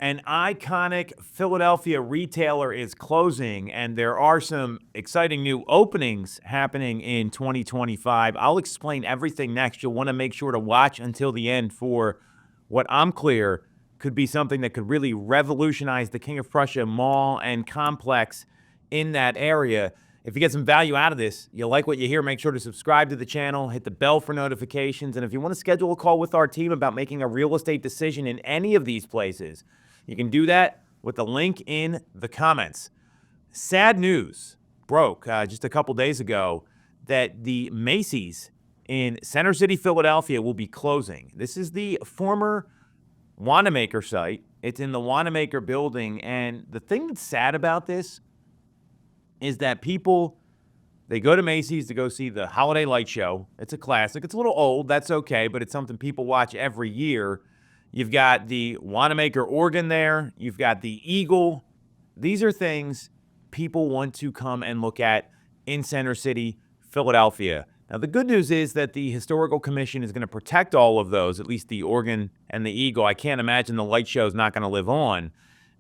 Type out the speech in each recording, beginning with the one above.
An iconic Philadelphia retailer is closing, and there are some exciting new openings happening in 2025. I'll explain everything next. You'll want to make sure to watch until the end for what I'm clear could be something that could really revolutionize the King of Prussia mall and complex in that area. If you get some value out of this, you like what you hear, make sure to subscribe to the channel, hit the bell for notifications, and if you want to schedule a call with our team about making a real estate decision in any of these places, you can do that with the link in the comments. Sad news broke just a couple days ago that the Macy's in Center City, Philadelphia will be closing. This is the former Wanamaker site. It's in the Wanamaker building, and the thing that's sad about this is that people, they go to Macy's to go see the Holiday Light Show. It's a classic. It's a little old. That's okay, but it's something people watch every year. You've got the Wanamaker organ there. You've got the Eagle. These are things people want to come and look at in Center City, Philadelphia. Now, the good news is that the Historical Commission is going to protect all of those, at least the organ and the Eagle. I can't imagine the light show is not going to live on.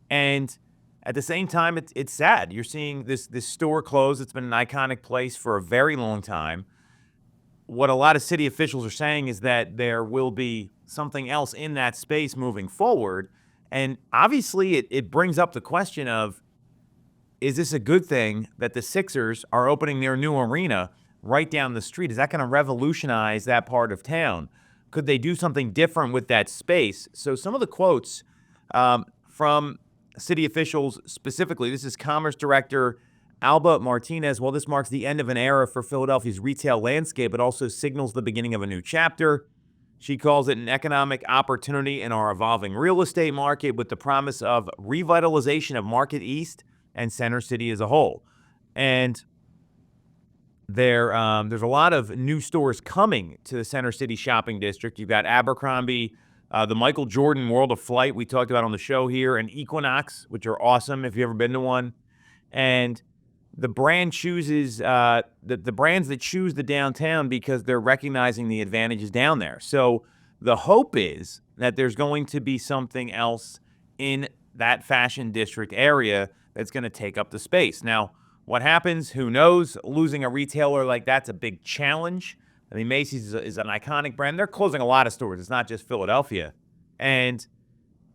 And at the same time, it's sad. You're seeing this store close. It's been an iconic place for a very long time. What a lot of city officials are saying is that there will be something else in that space moving forward. And obviously, it brings up the question of, is this a good thing that the Sixers are opening their new arena right down the street? Is that going to revolutionize that part of town? Could they do something different with that space? So some of the quotes from city officials specifically, this is Commerce Director Alba Martinez. Well, this marks the end of an era for Philadelphia's retail landscape. It also signals the beginning of a new chapter. She calls it an economic opportunity in our evolving real estate market with the promise of revitalization of Market East and Center City as a whole. And there's a lot of new stores coming to the Center City shopping district. You've got Abercrombie, the Michael Jordan World of Flight we talked about on the show here, and Equinox, which are awesome if you've ever been to one. And the brand chooses the brands that choose the downtown because they're recognizing the advantages down there. So the hope is that there's going to be something else in that fashion district area that's going to take up the space. Now, what happens? Who knows? Losing a retailer like that's a big challenge. I mean, Macy's is an iconic brand. They're closing a lot of stores. It's not just Philadelphia. And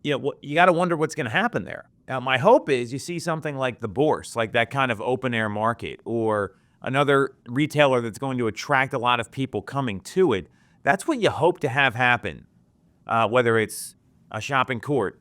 you got to wonder what's going to happen there. Now, my hope is you see something like the Bourse, like that kind of open-air market, or another retailer that's going to attract a lot of people coming to it. That's what you hope to have happen, whether it's a shopping court,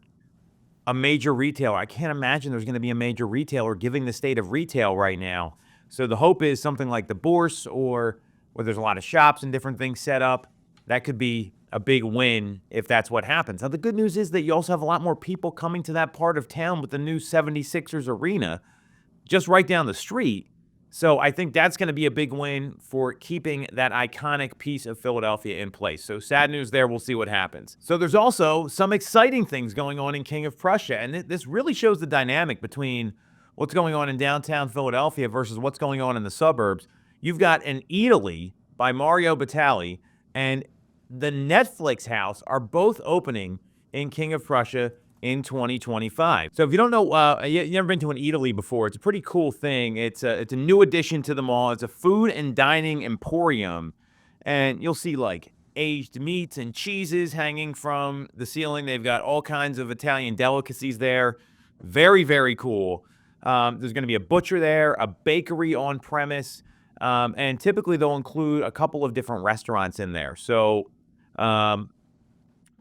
a major retailer. I can't imagine there's going to be a major retailer giving the state of retail right now. So the hope is something like the Bourse, or where there's a lot of shops and different things set up. That could be a big win if that's what happens. Now, the good news is that you also have a lot more people coming to that part of town with the new 76ers arena just right down the street. So I think that's going to be a big win for keeping that iconic piece of Philadelphia in place. So sad news there. We'll see what happens. So there's also some exciting things going on in King of Prussia. And this really shows the dynamic between what's going on in downtown Philadelphia versus what's going on in the suburbs. You've got an Eataly by Mario Batali and the Netflix House are both opening in King of Prussia in 2025. So if you don't know, you've never been to an Eataly before, it's a pretty cool thing. It's a new addition to the mall. It's a food and dining emporium, and you'll see like aged meats and cheeses hanging from the ceiling. They've got all kinds of Italian delicacies there. Very, very cool. There's going to be a butcher there, a bakery on premise, and typically they'll include a couple of different restaurants in there. So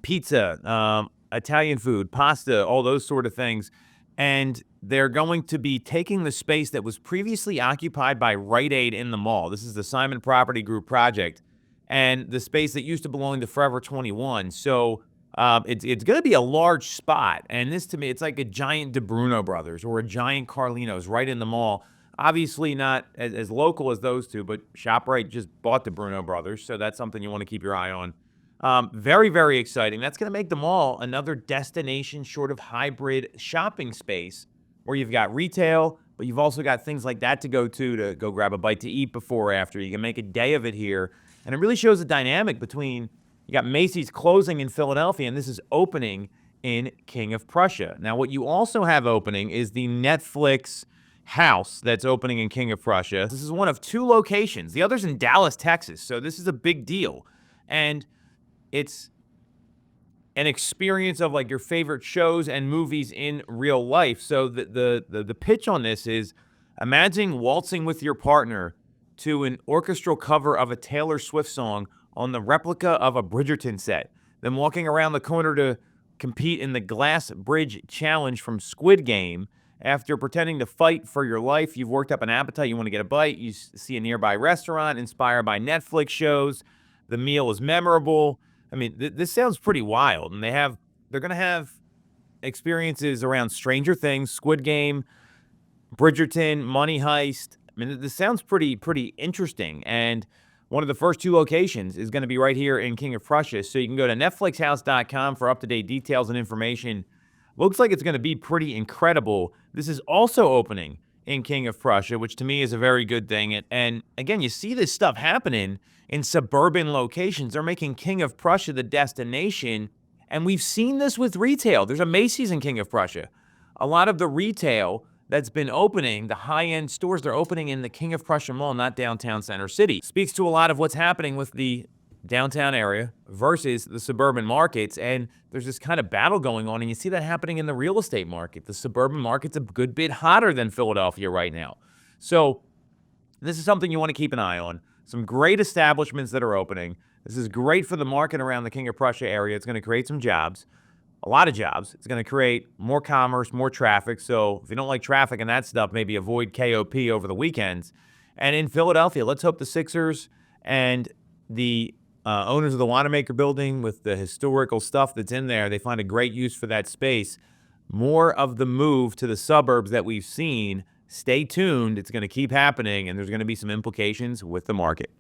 pizza, Italian food, pasta, all those sort of things. And they're going to be taking the space that was previously occupied by Rite Aid in the mall. This is the Simon Property Group project, and the space that used to belong to Forever 21. So it's going to be a large spot. And this, to me, it's like a giant DeBruno Brothers or a giant Carlino's right in the mall. Obviously not as local as those two, but ShopRite just bought DeBruno Brothers, so that's something you want to keep your eye on. Very, very exciting. That's going to make the mall another destination sort of hybrid shopping space where you've got retail, but you've also got things like that to go grab a bite to eat before or after. You can make a day of it here. And it really shows the dynamic between, you got Macy's closing in Philadelphia, and this is opening in King of Prussia. Now, what you also have opening is the Netflix House that's opening in King of Prussia. This is one of 2 locations. The other's in Dallas, Texas. So this is a big deal. And it's an experience of like your favorite shows and movies in real life. So the pitch on this is, imagine waltzing with your partner to an orchestral cover of a Taylor Swift song on the replica of a Bridgerton set, then walking around the corner to compete in the Glass Bridge Challenge from Squid Game. After pretending to fight for your life, you've worked up an appetite, you want to get a bite, you see a nearby restaurant inspired by Netflix shows. The meal is memorable. I mean, this sounds pretty wild, and they're going to have experiences around Stranger Things, Squid Game, Bridgerton, Money Heist. I mean, this sounds pretty interesting, and one of the first 2 locations is going to be right here in King of Prussia, so you can go to netflixhouse.com for up-to-date details and information. Looks like it's going to be pretty incredible. This is also opening in King of Prussia, which to me is a very good thing. And again, you see this stuff happening in suburban locations. They're making King of Prussia the destination, and we've seen this with retail. There's a Macy's in King of Prussia. A lot of the retail that's been opening, the high-end stores, they're opening in the King of Prussia Mall, not downtown Center City. Speaks to a lot of what's happening with the downtown area versus the suburban markets, and there's this kind of battle going on, and you see that happening in the real estate market. The suburban market's a good bit hotter than Philadelphia right now. So this is something you want to keep an eye on. Some great establishments that are opening. This is great for the market around the King of Prussia area. It's going to create some jobs, a lot of jobs. It's going to create more commerce, more traffic. So if you don't like traffic and that stuff, maybe avoid KOP over the weekends. And in Philadelphia, let's hope the Sixers and the owners of the Wanamaker building, with the historical stuff that's in there, they find a great use for that space. More of the move to the suburbs that we've seen. Stay tuned. It's going to keep happening, and there's going to be some implications with the market.